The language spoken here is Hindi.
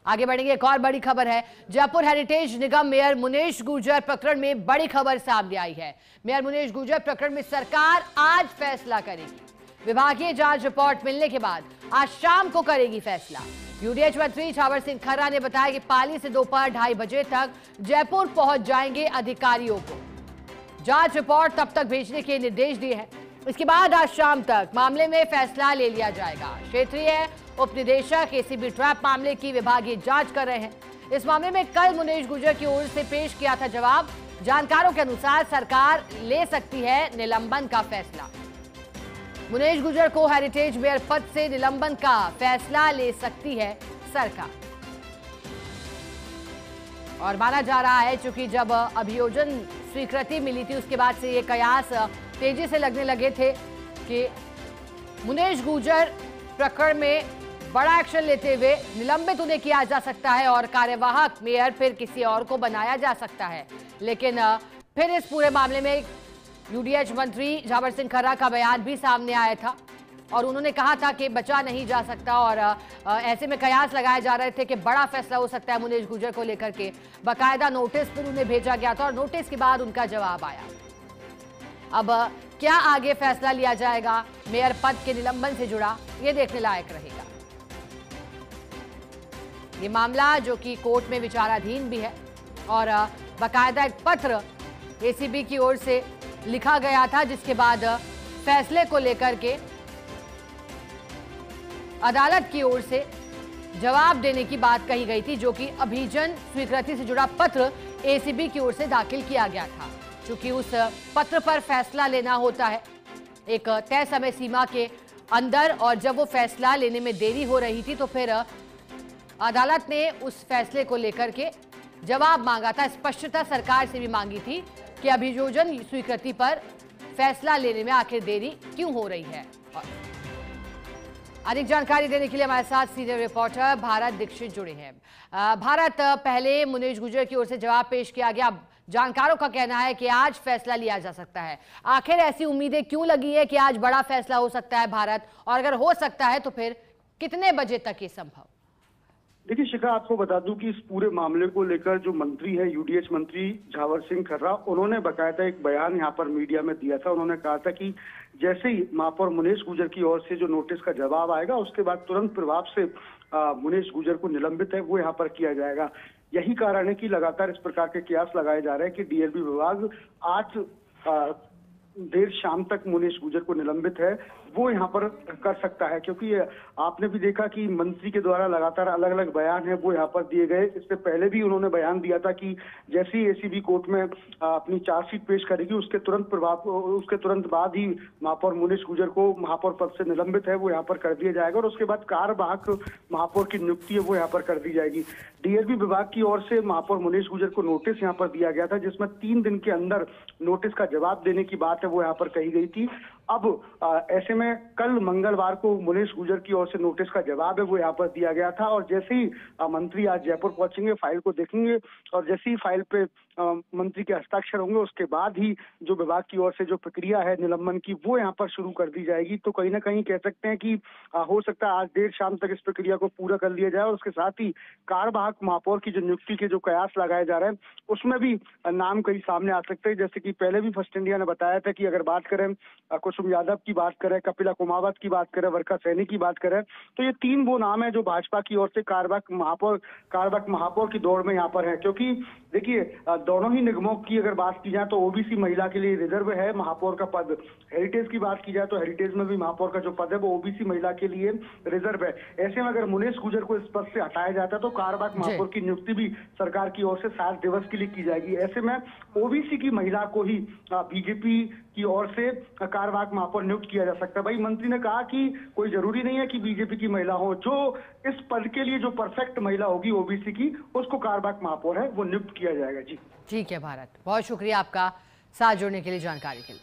आगे बढ़ेंगे। एक और बड़ी खबर है, जयपुर हेरिटेज निगम मेयर मुनेश गुर्जर प्रकरण में बड़ी खबर सामने आई है। मेयर मुनेश गुर्जर प्रकरण में सरकार आज फैसला करेगी। विभागीय जांच रिपोर्ट मिलने के बाद आज शाम को करेगी फैसला। यूडीएच मंत्री झावर सिंह खर्रा ने बताया कि पाली से दोपहर 2:30 बजे तक जयपुर पहुंच जाएंगे अधिकारियों को जांच रिपोर्ट तब तक भेजने के निर्देश दिए हैं। इसके बाद आज शाम तक मामले में फैसला ले लिया जाएगा। क्षेत्रीय उप निदेशक एसीबी ट्रैप मामले की विभागीय जांच कर रहे हैं। इस मामले में कल मुनेश गुर्जर की ओर से पेश किया था जवाब। जानकारों के अनुसार सरकार ले सकती है निलंबन का फैसला। मुनेश गुर्जर को हेरिटेज मेयर पद से निलंबन का फैसला ले सकती है सरकार। और माना जा रहा है चूंकि जब अभियोजन स्वीकृति मिली थी उसके बाद से ये कयास तेजी से लगने लगे थे कि मुनेश गुर्जर प्रकरण में बड़ा एक्शन लेते हुए निलंबित उन्हें किया जा सकता है और कार्यवाहक मेयर फिर किसी और को बनाया जा सकता है। लेकिन फिर इस पूरे मामले में यूडीएच मंत्री झावर सिंह खर्रा का बयान भी सामने आया था और उन्होंने कहा था कि बचा नहीं जा सकता और ऐसे में कयास लगाए जा रहे थे कि बड़ा फैसला हो सकता है मुनेश गुर्जर को लेकर के। बाकायदा नोटिस फिर उन्हें भेजा गया था और नोटिस के बाद उनका जवाब आया। अब क्या आगे फैसला लिया जाएगा मेयर पद के निलंबन से जुड़ा, ये देखने लायक रहेगा। ये मामला जो कि कोर्ट में विचाराधीन भी है और बाकायदा एक पत्र एसीबी की ओर से लिखा गया था जिसके बाद फैसले को लेकर के अदालत की ओर से जवाब देने की बात कही गई थी, जो कि अभियोजन स्वीकृति से जुड़ा पत्र एसीबी की ओर से दाखिल किया गया था। क्योंकि उस पत्र पर फैसला लेना होता है एक तय समय सीमा के अंदर और जब वो फैसला लेने में देरी हो रही थी तो फिर अदालत ने उस फैसले को लेकर के जवाब मांगा था। स्पष्टता सरकार से भी मांगी थी कि अभियोजन स्वीकृति पर फैसला लेने में आखिर देरी क्यों हो रही है। अधिक जानकारी देने के लिए हमारे साथ सीनियर रिपोर्टर भारत दीक्षित जुड़े हैं। भारत, पहले मुनेश गुर्जर की ओर से जवाब पेश किया गया। जानकारों का कहना है कि आज फैसला लिया जा सकता है। आखिर ऐसी उम्मीदें क्यों लगी है कि आज बड़ा फैसला हो सकता है भारत, और अगर हो सकता है तो फिर कितने बजे तक ये संभव? देखिए शिखा, आपको बता दूं कि इस पूरे मामले को लेकर जो मंत्री है यूडीएच मंत्री झावर सिंह खर्रा, उन्होंने बकायदा एक बयान यहाँ पर मीडिया में दिया था। उन्होंने कहा था कि जैसे ही महापौर मुनेश गुर्जर की ओर से जो नोटिस का जवाब आएगा उसके बाद तुरंत प्रभाव से मुनेश गुर्जर को निलंबित है वो यहाँ पर किया जाएगा। यही कारण है कि लगातार इस प्रकार के कयास लगाए जा रहे हैं कि डीएलबी विभाग आज देर शाम तक मुनेश गुर्जर को निलंबित है वो यहाँ पर कर सकता है। क्योंकि आपने भी देखा कि मंत्री के द्वारा लगातार अलग अलग बयान है वो यहाँ पर दिए गए। इससे पहले भी उन्होंने बयान दिया था कि जैसे ही एसीबी कोर्ट में अपनी चार्जशीट पेश करेगी उसके तुरंत बाद ही महापौर मुनेश गुर्जर को महापौर पद से निलंबित है वो यहाँ पर कर दिया जाएगा और उसके बाद कार्यवाहक महापौर की नियुक्ति है वो यहाँ पर कर दी जाएगी। डीएलबी विभाग की ओर से महापौर मुनेश गुर्जर को नोटिस यहाँ पर दिया गया था जिसमें 3 दिन के अंदर नोटिस का जवाब देने की बात है वो यहाँ पर कही गई थी। अब ऐसे में कल मंगलवार को मुनेश गुर्जर की ओर से नोटिस का जवाब है वो यहाँ पर दिया गया था और जैसे ही मंत्री आज जयपुर पहुंचेंगे, फाइल को देखेंगे और जैसे ही फाइल पे मंत्री के हस्ताक्षर होंगे उसके बाद ही जो विभाग की ओर से जो प्रक्रिया है निलंबन की वो यहाँ पर शुरू कर दी जाएगी। तो कहीं ना कहीं कह सकते हैं कि हो सकता है आज देर शाम तक इस प्रक्रिया को पूरा कर लिया जाए और उसके साथ ही कार्यवाहक महापौर की जो नियुक्ति के जो कयास लगाए जा रहे हैं उसमें भी नाम कई सामने आ सकते हैं। जैसे कि पहले भी फर्स्ट इंडिया ने बताया था कि अगर बात करें कुसुम यादव की बात करें, कपिला कुमावत की बात करें, वर्षा सैनी की बात करें तो ये 3 वो नाम है जो भाजपा की ओर से कार्यवाहक महापौर की दौड़ में यहाँ पर है। क्योंकि देखिए दोनों ही निगमों की अगर बात की जाए तो ओबीसी महिला के लिए रिजर्व है महापौर का पद। हेरिटेज की बात की जाए तो हेरिटेज में भी महापौर का जो पद है वो ओबीसी महिला के लिए रिजर्व है। ऐसे में अगर मुनेश गुर्जर को इस पद से हटाया जाता है तो कार्यवाहक महापौर की नियुक्ति भी सरकार की ओर से 60 दिवस के लिए की जाएगी। ऐसे में ओबीसी की महिला को ही बीजेपी की ओर से कार्यवाहक महापौर नियुक्त किया जा सकता है। भाई मंत्री ने कहा कि कोई जरूरी नहीं है कि बीजेपी की महिला हो, जो इस पद के लिए जो परफेक्ट महिला होगी ओबीसी की उसको कार्यवाहक महापौर है वो नियुक्त किया जाएगा। जी ठीक है भारत, बहुत शुक्रिया आपका साथ जुड़ने के लिए, जानकारी के लिए।